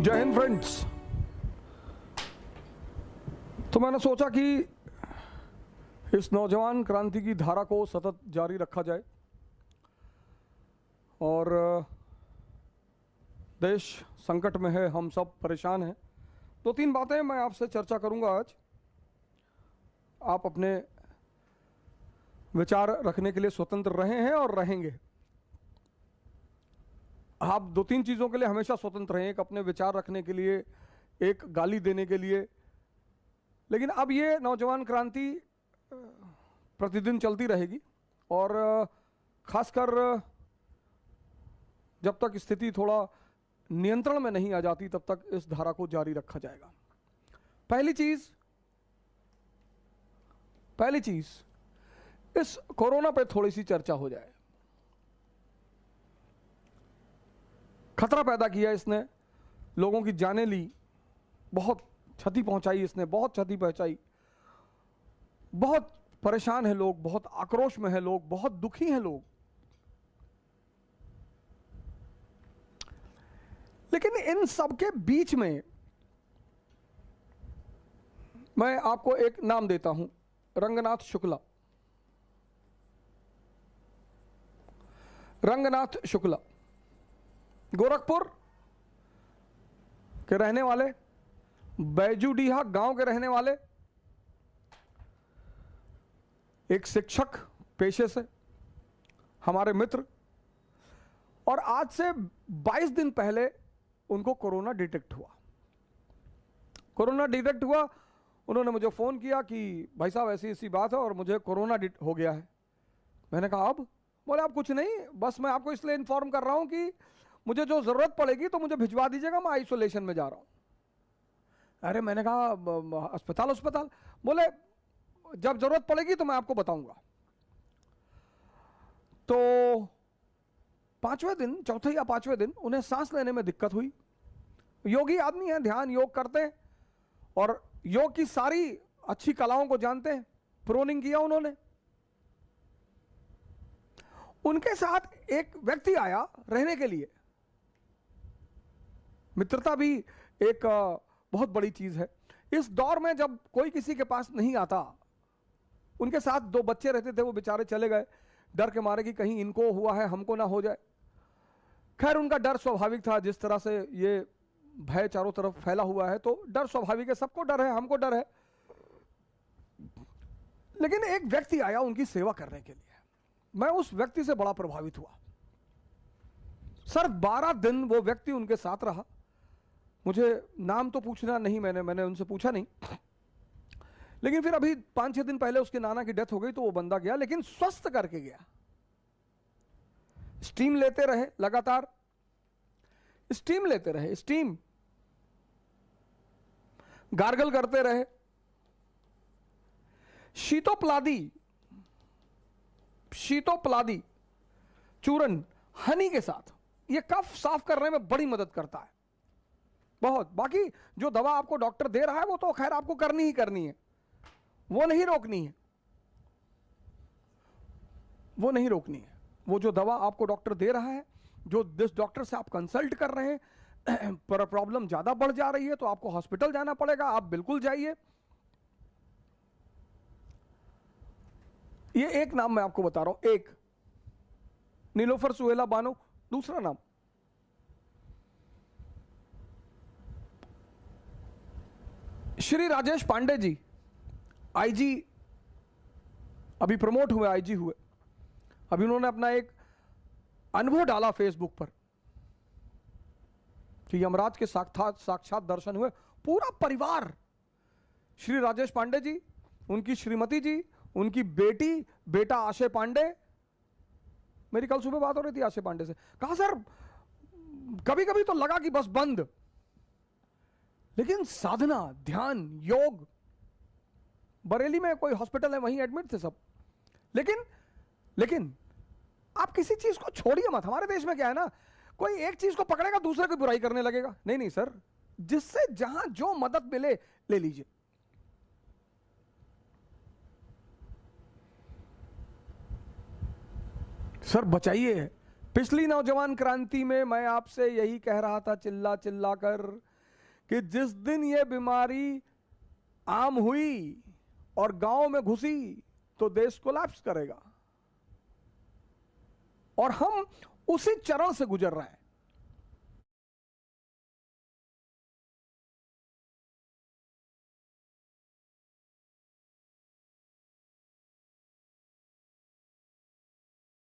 जय हिंद फ्रेंड्स। तो मैंने सोचा कि इस नौजवान क्रांति की धारा को सतत जारी रखा जाए और देश संकट में है, हम सब परेशान हैं। दो तीन बातें मैं आपसे चर्चा करूंगा आज। आप अपने विचार रखने के लिए स्वतंत्र रहे हैं और रहेंगे। आप दो तीन चीज़ों के लिए हमेशा स्वतंत्र हैं, एक अपने विचार रखने के लिए, एक गाली देने के लिए। लेकिन अब ये नौजवान क्रांति प्रतिदिन चलती रहेगी और खासकर जब तक स्थिति थोड़ा नियंत्रण में नहीं आ जाती तब तक इस धारा को जारी रखा जाएगा। पहली चीज इस कोरोना पे थोड़ी सी चर्चा हो जाए। खतरा पैदा किया इसने, लोगों की जानें ली, बहुत क्षति पहुंचाई इसने, बहुत क्षति पहुंचाई। बहुत परेशान है लोग, बहुत आक्रोश में है लोग, बहुत दुखी हैं लोग। लेकिन इन सब के बीच में मैं आपको एक नाम देता हूं, रंगनाथ शुक्ला। रंगनाथ शुक्ला गोरखपुर के रहने वाले, बैजूडीहा गांव के रहने वाले, एक शिक्षक पेशे से, हमारे मित्र। और आज से 22 दिन पहले उनको कोरोना डिटेक्ट हुआ। उन्होंने मुझे फ़ोन किया कि भाई साहब ऐसी ऐसी बात है और मुझे कोरोना हो गया है। मैंने कहा अब? बोले आप कुछ नहीं, बस मैं आपको इसलिए इन्फॉर्म कर रहा हूं कि मुझे जो ज़रूरत पड़ेगी तो मुझे भिजवा दीजिएगा, मैं आइसोलेशन में जा रहा हूं। अरे मैंने कहा अस्पताल? बोले जब ज़रूरत पड़ेगी तो मैं आपको बताऊंगा। तो चौथे या पांचवें दिन उन्हें सांस लेने में दिक्कत हुई। योगी आदमी हैं, ध्यान योग करते हैं और योग की सारी अच्छी कलाओं को जानते हैं। प्रोनिंग किया उन्होंने। उनके साथ एक व्यक्ति आया रहने के लिए। मित्रता भी एक बहुत बड़ी चीज है इस दौर में, जब कोई किसी के पास नहीं आता। उनके साथ दो बच्चे रहते थे, वो बेचारे चले गए डर के मारे कि कहीं इनको हुआ है हमको ना हो जाए। खैर उनका डर स्वाभाविक था, जिस तरह से ये भय चारों तरफ फैला हुआ है तो डर स्वाभाविक है, सबको डर है, हमको डर है। लेकिन एक व्यक्ति आया उनकी सेवा करने के लिए। मैं उस व्यक्ति से बड़ा प्रभावित हुआ सर। 12 दिन वो व्यक्ति उनके साथ रहा। मुझे नाम तो पूछना नहीं, मैंने उनसे पूछा नहीं। लेकिन फिर अभी 5-6 दिन पहले उसके नाना की डेथ हो गई तो वो बंदा गया, लेकिन स्वस्थ करके गया। स्टीम लेते रहे, लगातार स्टीम लेते रहे, स्टीम गार्गल करते रहे। शीतोपलादी चूरन हनी के साथ ये कफ साफ करने में बड़ी मदद करता है बहुत। बाकी जो दवा आपको डॉक्टर दे रहा है वो तो खैर आपको करनी ही करनी है, वो नहीं रोकनी है। वो जो दवा आपको डॉक्टर दे रहा है, जो जिस डॉक्टर से आप कंसल्ट कर रहे हैं, पर प्रॉब्लम ज्यादा बढ़ जा रही है तो आपको हॉस्पिटल जाना पड़ेगा, आप बिल्कुल जाइए। ये एक नाम मैं आपको बता रहा हूं, एक नीलोफर सुहेला बानो। दूसरा नाम श्री राजेश पांडे जी, आईजी, अभी प्रमोट हुए, आईजी हुए। अभी उन्होंने अपना एक अनुभव डाला फेसबुक पर कि यमराज के साक्षात दर्शन हुए। पूरा परिवार, श्री राजेश पांडे जी, उनकी श्रीमती जी, उनकी बेटा आशय पांडे। मेरी कल सुबह बात हो रही थी आशय पांडे से। कहा सर कभी कभी तो लगा कि बस बंद, लेकिन साधना, ध्यान, योग। बरेली में कोई हॉस्पिटल है, वहीं एडमिट थे सब। लेकिन आप किसी चीज को छोड़िए मत। हमारे देश में क्या है ना, कोई एक चीज को पकड़ेगा दूसरे की बुराई करने लगेगा। नहीं सर, जिससे जहां जो मदद मिले ले लीजिए। सर बचाइए। पिछली नौजवान क्रांति में मैं आपसे यही कह रहा था चिल्ला चिल्ला कर कि जिस दिन ये बीमारी आम हुई और गांव में घुसी तो देश कोलैप्स करेगा, और हम उसी चरण से गुजर रहे हैं।